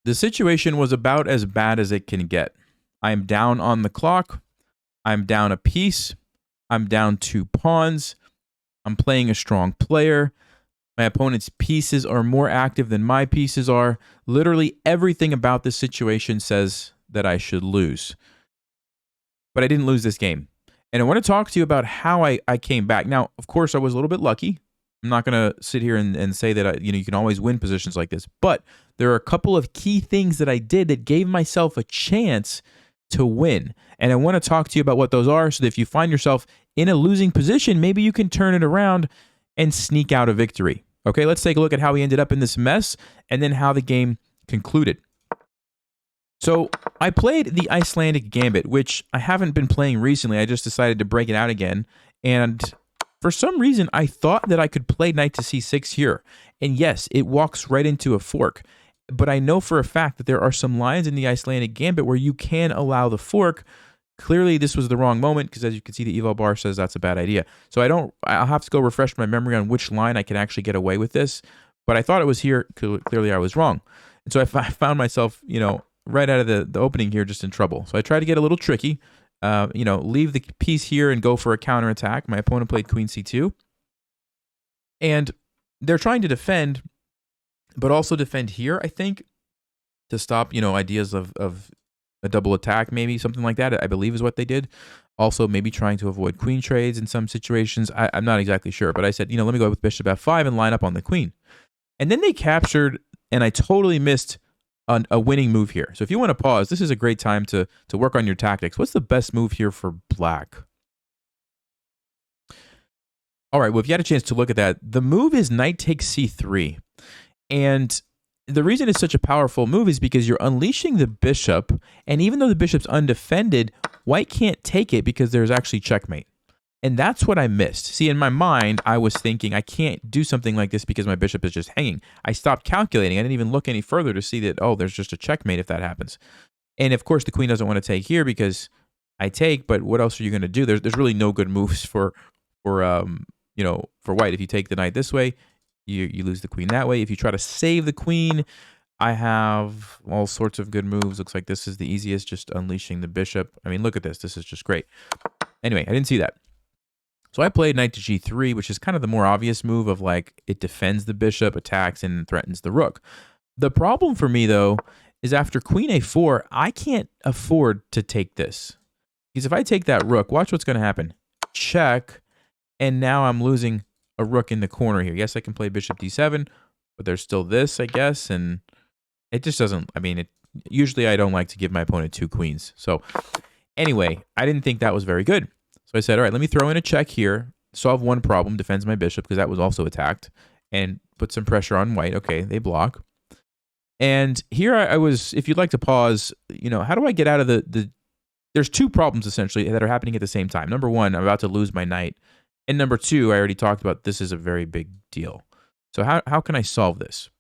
The situation was about as bad as it can get. I'm down on the clock. I'm down a piece. I'm down 2 pawns. I'm playing a strong player. My opponent's pieces are more active than my pieces are. Literally everything about this situation says that I should lose. But I didn't lose this game. And I want to talk to you about how I came back. Now, of course, I was a little bit lucky. I'm not going to sit here and say that you can always win positions like this. But there are a couple of key things that I did that gave myself a chance to win. And I want to talk to you about what those are so that if you find yourself in a losing position, maybe you can turn it around and sneak out a victory. Okay, let's take a look at how we ended up in this mess and then how the game concluded. So I played the Icelandic Gambit, which I haven't been playing recently. I just decided to break it out again. And for some reason, I thought that I could play knight to c6 here. And yes, it walks right into a fork. But I know for a fact that there are some lines in the Icelandic Gambit where you can allow the fork. Clearly, this was the wrong moment because as you can see, the eval bar says that's a bad idea. So I'll have to go refresh my memory on which line I can actually get away with this. But I thought it was here. Clearly, I was wrong. And so I found myself, right out of the opening here, just in trouble. So I tried to get a little tricky, leave the piece here and go for a counterattack. My opponent played queen c2. And they're trying to defend, but also defend here, I think, to stop, ideas of a double attack, maybe something like that, I believe is what they did. Also, maybe trying to avoid queen trades in some situations. I'm not exactly sure, but I said, let me go with bishop f5 and line up on the queen. And then they captured, and I totally missed a winning move here. So if you want to pause, this is a great time to work on your tactics. What's the best move here for black? All right, well, if you had a chance to look at that, the move is knight takes c3. And the reason it's such a powerful move is because you're unleashing the bishop, and even though the bishop's undefended, white can't take it because there's actually checkmate. And that's what I missed. See, in my mind, I was thinking I can't do something like this because my bishop is just hanging. I stopped calculating. I didn't even look any further to see that, there's just a checkmate if that happens. And of course, the queen doesn't want to take here because I take, but what else are you going to do? There's really no good moves for white. If you take the knight this way, you lose the queen that way. If you try to save the queen, I have all sorts of good moves. Looks like this is the easiest, just unleashing the bishop. I mean, look at this. This is just great. Anyway, I didn't see that. So I played knight to g3, which is kind of the more obvious move of it defends the bishop, attacks, and threatens the rook. The problem for me, though, is after queen a4, I can't afford to take this. Because if I take that rook, watch what's going to happen. Check, and now I'm losing a rook in the corner here. Yes, I can play bishop d7, but there's still this, I guess, and it just doesn't, usually I don't like to give my opponent 2 queens. So anyway, I didn't think that was very good. So I said, all right, let me throw in a check here, solve one problem, defends my bishop, because that was also attacked, and put some pressure on white. Okay, they block. And here I was, if you'd like to pause, how do I get out of there's 2 problems, essentially, that are happening at the same time. Number 1, I'm about to lose my knight. And number 2, I already talked about, this is a very big deal. So how can I solve this?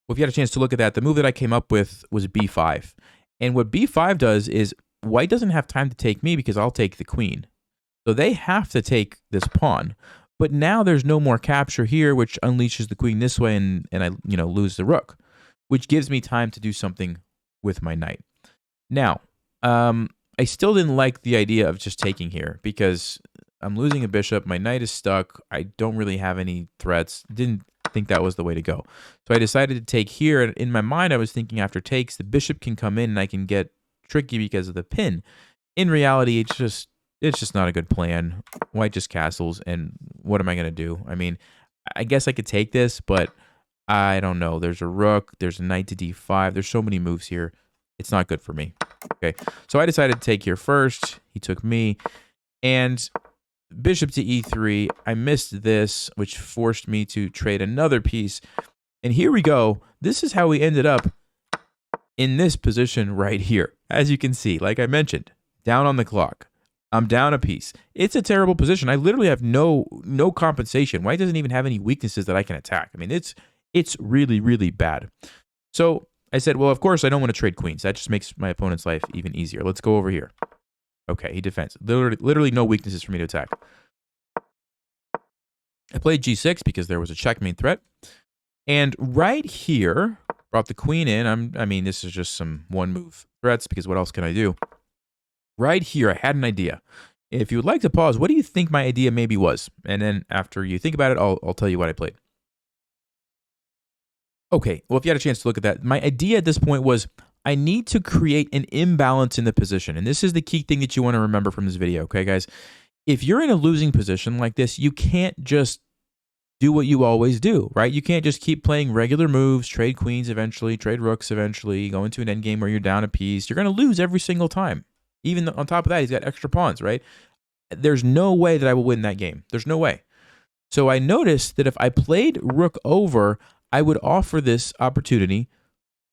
Well, if you had a chance to look at that, the move that I came up with was b5. And what b5 does is white doesn't have time to take me because I'll take the queen. So they have to take this pawn. But now there's no more capture here, which unleashes the queen this way, and I lose the rook, which gives me time to do something with my knight. Now, I still didn't like the idea of just taking here because I'm losing a bishop. My knight is stuck. I don't really have any threats. Didn't think that was the way to go. So I decided to take here. And in my mind, I was thinking after takes, the bishop can come in and I can get tricky because of the pin. In reality, it's just not a good plan. White just castles. And what am I going to do? I guess I could take this, but I don't know. There's a rook. There's a knight to d5. There's so many moves here. It's not good for me. Okay, so I decided to take here first. He took me. And bishop to e3. I missed this, which forced me to trade another piece. And here we go. This is how we ended up in this position right here. As you can see, like I mentioned, down on the clock. I'm down a piece. It's a terrible position. I literally have no compensation. White doesn't even have any weaknesses that I can attack. It's really, really bad. So I said, well, of course, I don't want to trade queens. That just makes my opponent's life even easier. Let's go over here. Okay, he defends. Literally no weaknesses for me to attack. I played g6 because there was a checkmate threat. And right here, Brought the queen in. I mean, this is just some one-move threats because what else can I do? Right here, I had an idea. If you would like to pause, what do you think my idea maybe was? And then after you think about it, I'll tell you what I played. Okay, well, if you had a chance to look at that, my idea at this point was I need to create an imbalance in the position. And this is the key thing that you want to remember from this video, okay, guys? If you're in a losing position like this, you can't just do what you always do, right? You can't just keep playing regular moves, trade queens eventually, trade rooks eventually, go into an endgame where you're down a piece. You're going to lose every single time. Even on top of that, he's got extra pawns, right? There's no way that I will win that game. There's no way. So I noticed that if I played rook over, I would offer this opportunity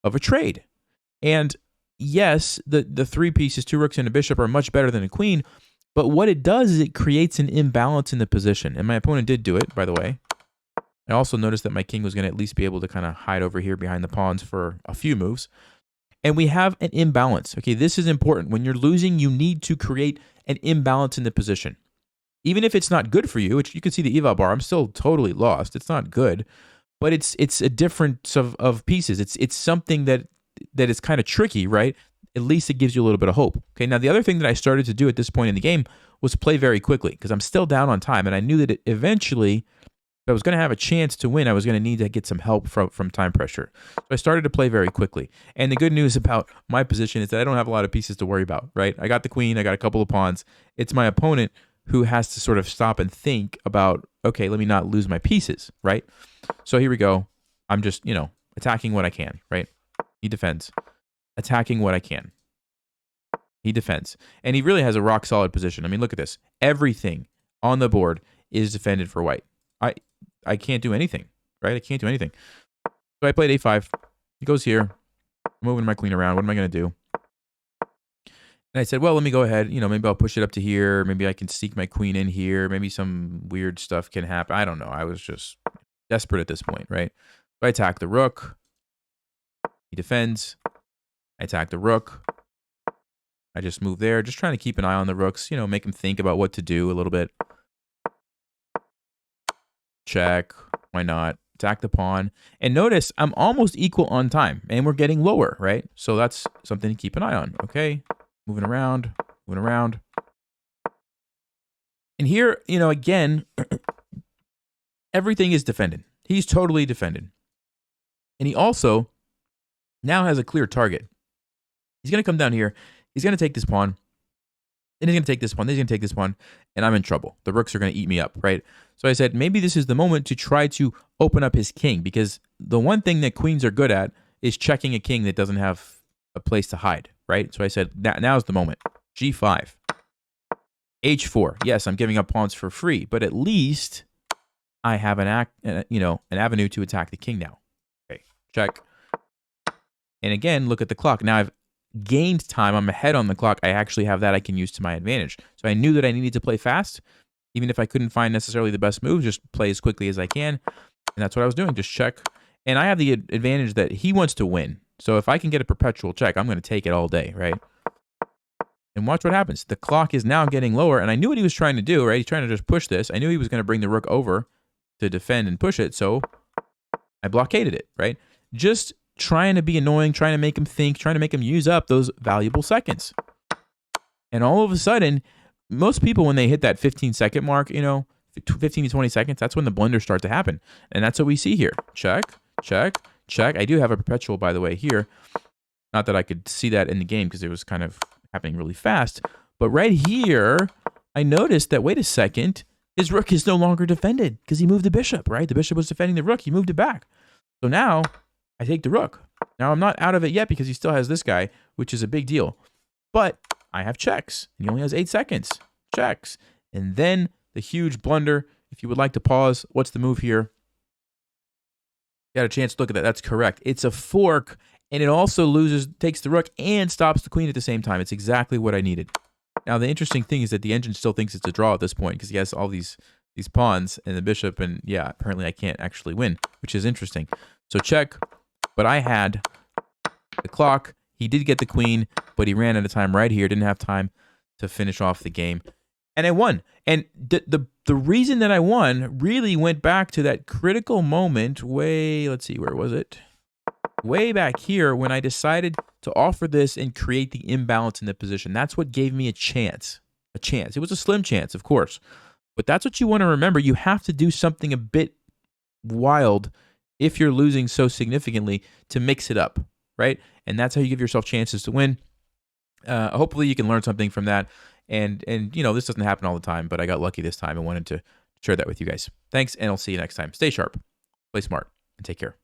of a trade. And yes, the 3 pieces, 2 rooks and a bishop are much better than a queen, but what it does is it creates an imbalance in the position. And my opponent did do it, by the way. I also noticed that my king was going to at least be able to kind of hide over here behind the pawns for a few moves. And we have an imbalance. Okay, this is important. When you're losing, you need to create an imbalance in the position. Even if it's not good for you, which you can see the eval bar, I'm still totally lost. It's not good. But it's a difference of pieces. It's something that is kind of tricky, right? At least it gives you a little bit of hope. Okay, now the other thing that I started to do at this point in the game was play very quickly because I'm still down on time, and I knew that eventually, if I was going to have a chance to win, I was going to need to get some help from time pressure. So I started to play very quickly. And the good news about my position is that I don't have a lot of pieces to worry about, right? I got the queen, I got a couple of pawns. It's my opponent who has to sort of stop and think about, okay, let me not lose my pieces, right? So here we go. I'm just, attacking what I can, right? He defends. Attacking what I can. He defends. And he really has a rock solid position. I mean, look at this. Everything on the board is defended for white. I can't do anything, right? I can't do anything. So I played a5. He goes here. I'm moving my queen around. What am I going to do? And I said, well, let me go ahead. Maybe I'll push it up to here. Maybe I can sneak my queen in here. Maybe some weird stuff can happen. I don't know. I was just desperate at this point, right? So I attack the rook. He defends. I attack the rook. I just move there. Just trying to keep an eye on the rooks. Make him think about what to do a little bit. Check. Why not? Attack the pawn. And notice I'm almost equal on time. And we're getting lower, right? So that's something to keep an eye on. Okay. Moving around. Moving around. And here, again, everything is defended. He's totally defended. And he also now has a clear target. He's going to come down here. He's going to take this pawn. Then he's going to take this pawn. Then he's going to take this pawn. And I'm in trouble. The rooks are going to eat me up, right? So I said, maybe this is the moment to try to open up his king. Because the one thing that queens are good at is checking a king that doesn't have a place to hide, right? So I said, now's the moment. G5. H4. Yes, I'm giving up pawns for free. But at least I have an avenue to attack the king now. Okay, check. And again, look at the clock. Now I've gained time. I'm ahead on the clock. I actually have that I can use to my advantage. So I knew that I needed to play fast. Even if I couldn't find necessarily the best move, just play as quickly as I can. And that's what I was doing. Just check. And I have the advantage that he wants to win. So if I can get a perpetual check, I'm going to take it all day, right? And watch what happens. The clock is now getting lower. And I knew what he was trying to do, right? He's trying to just push this. I knew he was going to bring the rook over to defend and push it. So I blockaded it, right? Just trying to be annoying, trying to make him think, trying to make him use up those valuable seconds. And all of a sudden, most people, when they hit that 15-second mark, 15 to 20 seconds, that's when the blunders start to happen. And that's what we see here. Check, check, check. I do have a perpetual, by the way, here. Not that I could see that in the game because it was kind of happening really fast. But right here, I noticed that, wait a second, his rook is no longer defended because he moved the bishop, right? The bishop was defending the rook. He moved it back. So now I take the rook. Now I'm not out of it yet because he still has this guy, which is a big deal. But I have checks. And he only has 8 seconds. Checks. And then the huge blunder. If you would like to pause, what's the move here? Got a chance to look at that. That's correct. It's a fork, and it also takes the rook and stops the queen at the same time. It's exactly what I needed. Now, the interesting thing is that the engine still thinks it's a draw at this point because he has all these pawns and the bishop, and yeah, apparently I can't actually win, which is interesting. So check, but I had the clock. He did get the queen, but he ran out of time right here. Didn't have time to finish off the game. And I won. And the reason that I won really went back to that critical moment let's see, where was it? way back here when I decided to offer this and create the imbalance in the position. That's what gave me a chance. A chance. It was a slim chance, of course. But that's what you want to remember. You have to do something a bit wild if you're losing so significantly to mix it up, right? And that's how you give yourself chances to win. Hopefully you can learn something from that. And this doesn't happen all the time, but I got lucky this time and wanted to share that with you guys. Thanks, and I'll see you next time. Stay sharp, play smart, and take care.